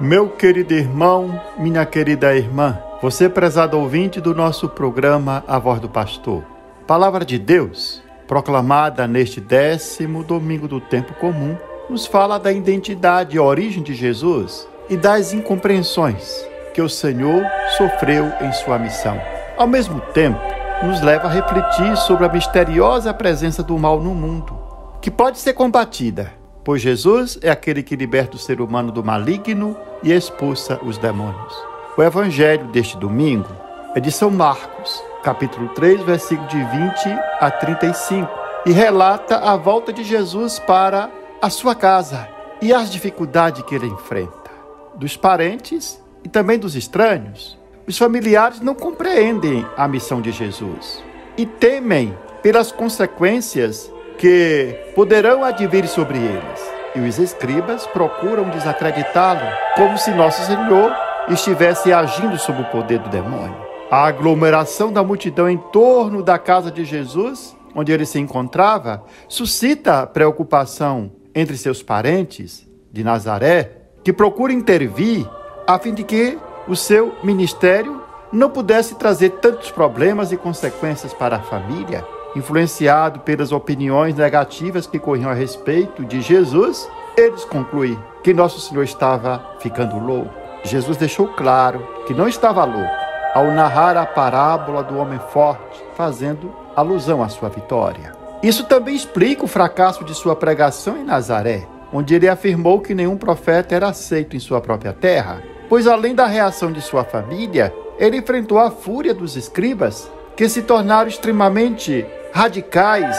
Meu querido irmão, minha querida irmã, você prezado ouvinte do nosso programa A Voz do Pastor. Palavra de Deus, proclamada neste 10º domingo do tempo comum, nos fala da identidade e origem de Jesus e das incompreensões que o Senhor sofreu em sua missão. Ao mesmo tempo, nos leva a refletir sobre a misteriosa presença do mal no mundo, que pode ser combatida, pois Jesus é aquele que liberta o ser humano do maligno e expulsa os demônios. O evangelho deste domingo é de São Marcos, capítulo 3, versículo de 20 a 35, e relata a volta de Jesus para a sua casa e as dificuldades que ele enfrenta. Dos parentes e também dos estranhos, os familiares não compreendem a missão de Jesus e temem pelas consequências que poderão advir sobre eles. E os escribas procuram desacreditá-lo, como se Nosso Senhor estivesse agindo sob o poder do demônio. A aglomeração da multidão em torno da casa de Jesus, onde ele se encontrava, suscita preocupação entre seus parentes de Nazaré, que procuram intervir a fim de que o seu ministério não pudesse trazer tantos problemas e consequências para a família. Influenciado pelas opiniões negativas que corriam a respeito de Jesus, eles concluem que Nosso Senhor estava ficando louco. Jesus deixou claro que não estava louco ao narrar a parábola do homem forte, fazendo alusão à sua vitória. Isso também explica o fracasso de sua pregação em Nazaré, onde ele afirmou que nenhum profeta era aceito em sua própria terra, pois além da reação de sua família, ele enfrentou a fúria dos escribas, que se tornaram extremamente radicais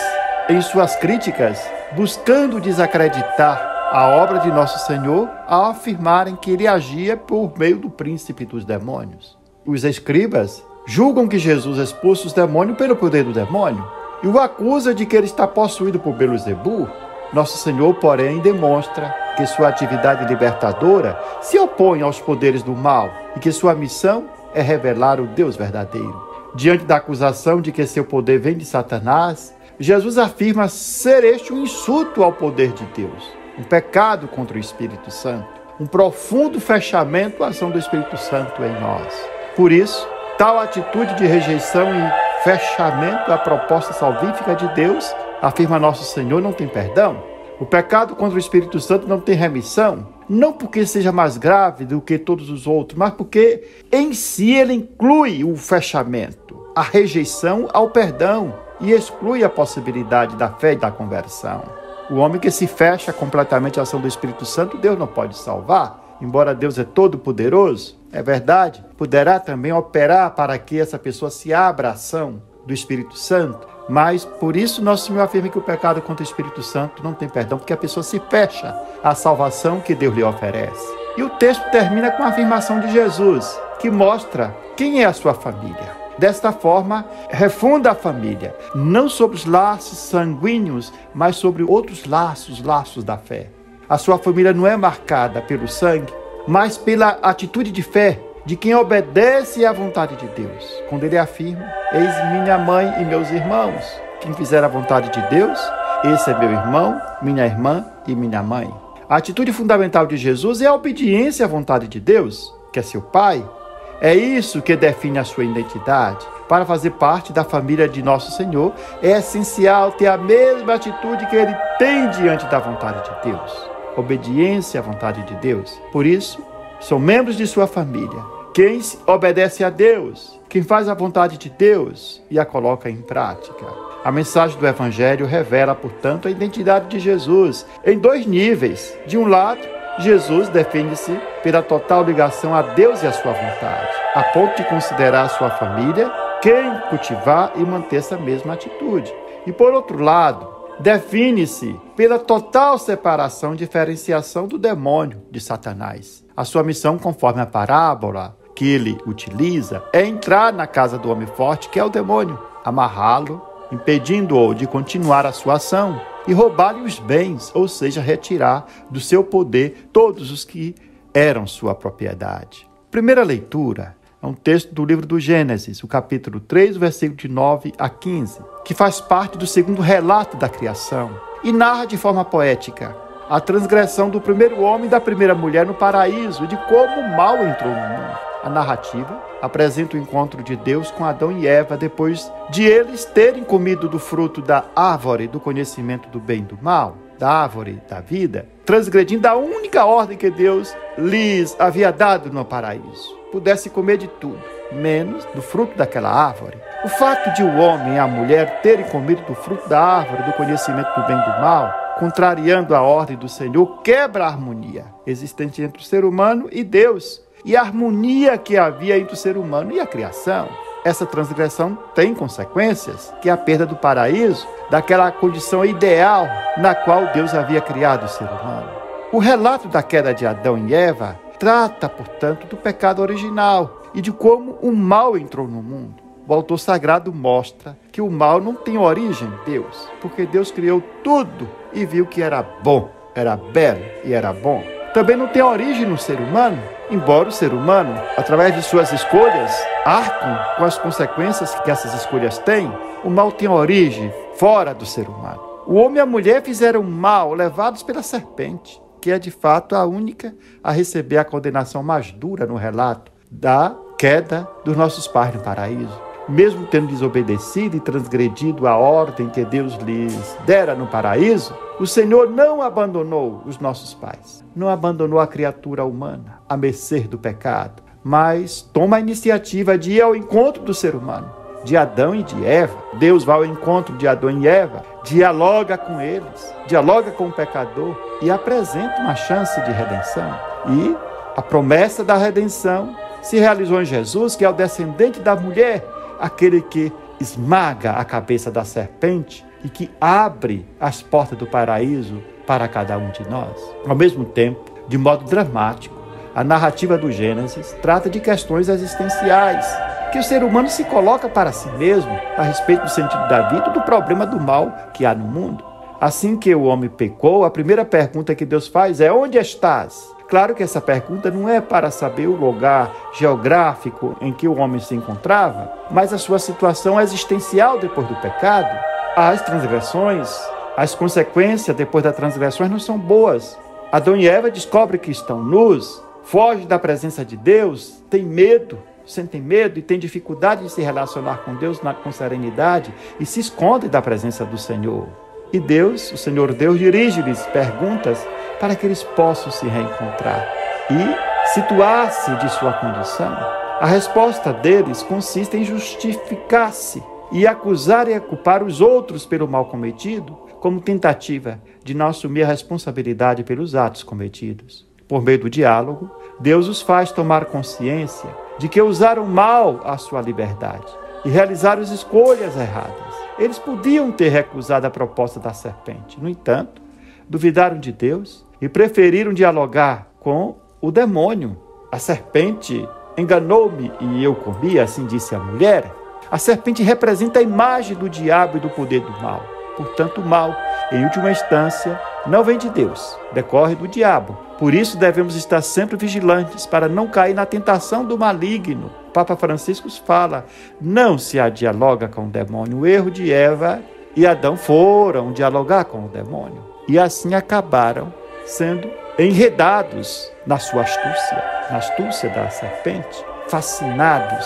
em suas críticas, buscando desacreditar a obra de Nosso Senhor ao afirmarem que ele agia por meio do príncipe dos demônios. Os escribas julgam que Jesus expulsa os demônios pelo poder do demônio e o acusa de que ele está possuído por Belzebu. Nosso Senhor, porém, demonstra que sua atividade libertadora se opõe aos poderes do mal e que sua missão é revelar o Deus verdadeiro. Diante da acusação de que seu poder vem de Satanás, Jesus afirma ser este um insulto ao poder de Deus, um pecado contra o Espírito Santo, um profundo fechamento à ação do Espírito Santo em nós. Por isso, tal atitude de rejeição e fechamento à proposta salvífica de Deus, afirma Nosso Senhor, não tem perdão. O pecado contra o Espírito Santo não tem remissão, não porque seja mais grave do que todos os outros, mas porque em si ele inclui o fechamento, a rejeição ao perdão e exclui a possibilidade da fé e da conversão. O homem que se fecha completamente à ação do Espírito Santo, Deus não pode salvar. Embora Deus é todo poderoso, é verdade, poderá também operar para que essa pessoa se abra à ação do Espírito Santo. Mas, por isso, Nosso Senhor afirma que o pecado contra o Espírito Santo não tem perdão, porque a pessoa se fecha à salvação que Deus lhe oferece. E o texto termina com a afirmação de Jesus, que mostra quem é a sua família. Desta forma, refunda a família, não sobre os laços sanguíneos, mas sobre outros laços da fé. A sua família não é marcada pelo sangue, mas pela atitude de fé de quem obedece à vontade de Deus. Quando ele afirma, eis minha mãe e meus irmãos. Quem fizer a vontade de Deus, esse é meu irmão, minha irmã e minha mãe. A atitude fundamental de Jesus é a obediência à vontade de Deus, que é seu Pai. É isso que define a sua identidade. Para fazer parte da família de Nosso Senhor, é essencial ter a mesma atitude que ele tem diante da vontade de Deus. Obediência à vontade de Deus. Por isso, são membros de sua família. Quem obedece a Deus, quem faz a vontade de Deus e a coloca em prática. A mensagem do Evangelho revela, portanto, a identidade de Jesus em dois níveis. De um lado, Jesus defende-se pela total ligação a Deus e a sua vontade, a ponto de considerar a sua família quem cultivar e manter essa mesma atitude. E por outro lado, define-se pela total separação e diferenciação do demônio de Satanás. A sua missão, conforme a parábola que ele utiliza, é entrar na casa do homem forte, que é o demônio, amarrá-lo, impedindo-o de continuar a sua ação e roubar-lhe os bens, ou seja, retirar do seu poder todos os que eram sua propriedade. Primeira leitura é um texto do livro do Gênesis, o capítulo 3, versículo de 9 a 15, que faz parte do segundo relato da criação e narra de forma poética a transgressão do primeiro homem e da primeira mulher no paraíso e de como o mal entrou no mundo. A narrativa apresenta o encontro de Deus com Adão e Eva depois de eles terem comido do fruto da árvore do conhecimento do bem e do mal, da árvore da vida, transgredindo a única ordem que Deus lhes havia dado no paraíso. Pudesse comer de tudo, menos do fruto daquela árvore. O fato de o homem e a mulher terem comido do fruto da árvore do conhecimento do bem e do mal, contrariando a ordem do Senhor, quebra a harmonia existente entre o ser humano e Deus, e a harmonia que havia entre o ser humano e a criação. Essa transgressão tem consequências, que é a perda do paraíso, daquela condição ideal na qual Deus havia criado o ser humano. O relato da queda de Adão e Eva trata, portanto, do pecado original e de como o mal entrou no mundo. O autor sagrado mostra que o mal não tem origem em Deus, porque Deus criou tudo e viu que era bom, era belo e era bom. Também não tem origem no ser humano, embora o ser humano, através de suas escolhas, arcam com as consequências que essas escolhas têm. O mal tem origem fora do ser humano. O homem e a mulher fizeram mal, levados pela serpente, que é de fato a única a receber a condenação mais dura no relato da queda dos nossos pais no paraíso. Mesmo tendo desobedecido e transgredido a ordem que Deus lhes dera no paraíso, o Senhor não abandonou os nossos pais, não abandonou a criatura humana à mercê do pecado, mas toma a iniciativa de ir ao encontro do ser humano, de Adão e de Eva. Deus vai ao encontro de Adão e Eva, dialoga com eles, dialoga com o pecador e apresenta uma chance de redenção. E a promessa da redenção se realizou em Jesus, que é o descendente da mulher, aquele que esmaga a cabeça da serpente e que abre as portas do paraíso para cada um de nós. Ao mesmo tempo, de modo dramático, a narrativa do Gênesis trata de questões existenciais que o ser humano se coloca para si mesmo a respeito do sentido da vida e do problema do mal que há no mundo. Assim que o homem pecou, a primeira pergunta que Deus faz é: onde estás? Claro que essa pergunta não é para saber o lugar geográfico em que o homem se encontrava, mas a sua situação existencial depois do pecado. As transgressões, as consequências depois das transgressões não são boas. Adão e Eva descobrem que estão nus, fogem da presença de Deus, sentem medo e têm dificuldade de se relacionar com Deus com serenidade e se escondem da presença do Senhor. E Deus, o Senhor Deus, dirige-lhes perguntas para que eles possam se reencontrar e situar-se de sua condição. A resposta deles consiste em justificar-se e acusar e culpar os outros pelo mal cometido, como tentativa de não assumir a responsabilidade pelos atos cometidos. Por meio do diálogo, Deus os faz tomar consciência de que usaram mal a sua liberdade e realizaram as escolhas erradas. Eles podiam ter recusado a proposta da serpente. No entanto, duvidaram de Deus e preferiram dialogar com o demônio. A serpente enganou-me e eu comi, assim disse a mulher. A serpente representa a imagem do diabo e do poder do mal. Portanto, o mal, em última instância, não vem de Deus, decorre do diabo. Por isso, devemos estar sempre vigilantes para não cair na tentação do maligno. O Papa Francisco fala: não se dialoga com o demônio. O erro de Eva e Adão foram dialogar com o demônio. E assim acabaram sendo enredados na sua astúcia, na astúcia da serpente, fascinados,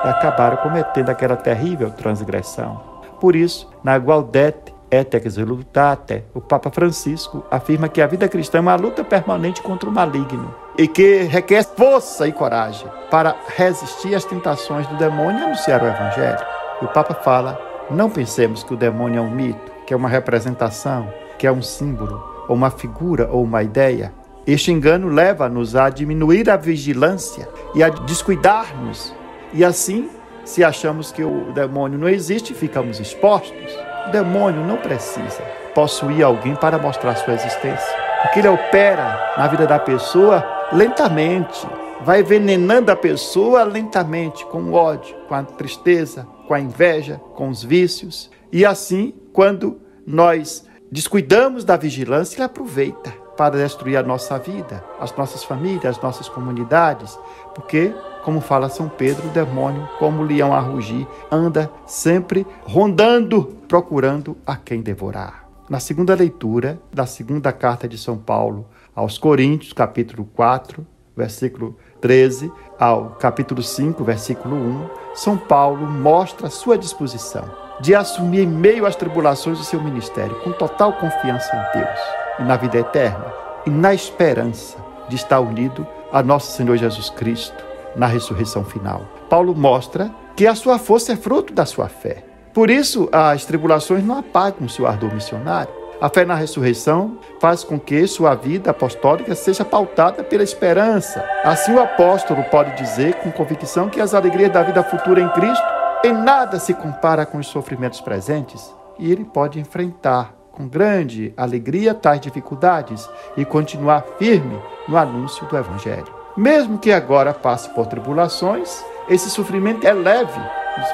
e acabaram cometendo aquela terrível transgressão. Por isso, na Gaudete et Exsultate, o Papa Francisco afirma que a vida cristã é uma luta permanente contra o maligno e que requer força e coragem para resistir às tentações do demônio e anunciar o Evangelho. E o Papa fala: não pensemos que o demônio é um mito, que é uma representação, que é um símbolo, ou uma figura, ou uma ideia. Este engano leva-nos a diminuir a vigilância e a descuidar-nos. E assim, se achamos que o demônio não existe, ficamos expostos. O demônio não precisa possuir alguém para mostrar sua existência, porque ele opera na vida da pessoa lentamente, vai envenenando a pessoa lentamente, com o ódio, com a tristeza, com a inveja, com os vícios. E assim, quando nós descuidamos da vigilância, ele aproveita para destruir a nossa vida, as nossas famílias, as nossas comunidades, porque, como fala São Pedro, o demônio, como o leão a rugir, anda sempre rondando, procurando a quem devorar. na segunda leitura da segunda carta de São Paulo aos Coríntios, capítulo 4, versículo 13, ao capítulo 5, versículo 1, São Paulo mostra a sua disposição de assumir em meio às tribulações do seu ministério, com total confiança em Deus e na vida eterna, e na esperança de estar unido a nosso Senhor Jesus Cristo na ressurreição final. Paulo mostra que a sua força é fruto da sua fé. Por isso, as tribulações não apagam o seu ardor missionário. A fé na ressurreição faz com que sua vida apostólica seja pautada pela esperança. Assim, o apóstolo pode dizer com convicção que as alegrias da vida futura em Cristo em nada se compara com os sofrimentos presentes, e ele pode enfrentar com grande alegria tais dificuldades e continuar firme no anúncio do Evangelho. Mesmo que agora passe por tribulações, esse sofrimento é leve,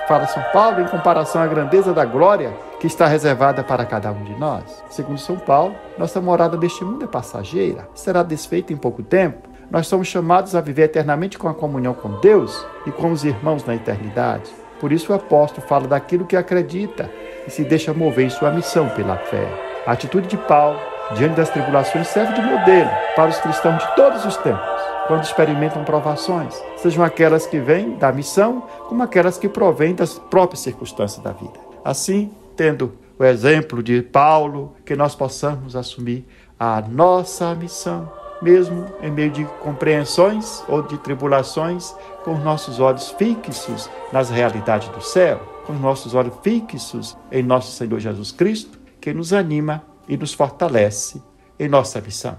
fala São Paulo, em comparação à grandeza da glória que está reservada para cada um de nós. Segundo São Paulo, nossa morada neste mundo é passageira, será desfeita em pouco tempo. Nós somos chamados a viver eternamente com a comunhão com Deus e com os irmãos na eternidade. Por isso o apóstolo fala daquilo que acredita e se deixa mover em sua missão pela fé. A atitude de Paulo, diante das tribulações, serve de modelo para os cristãos de todos os tempos, quando experimentam provações, sejam aquelas que vêm da missão, como aquelas que provêm das próprias circunstâncias da vida. Assim, tendo o exemplo de Paulo, que nós possamos assumir a nossa missão, mesmo em meio de compreensões ou de tribulações, com os nossos olhos fixos nas realidades do céu, com os nossos olhos fixos em nosso Senhor Jesus Cristo, que nos anima e nos fortalece em nossa missão.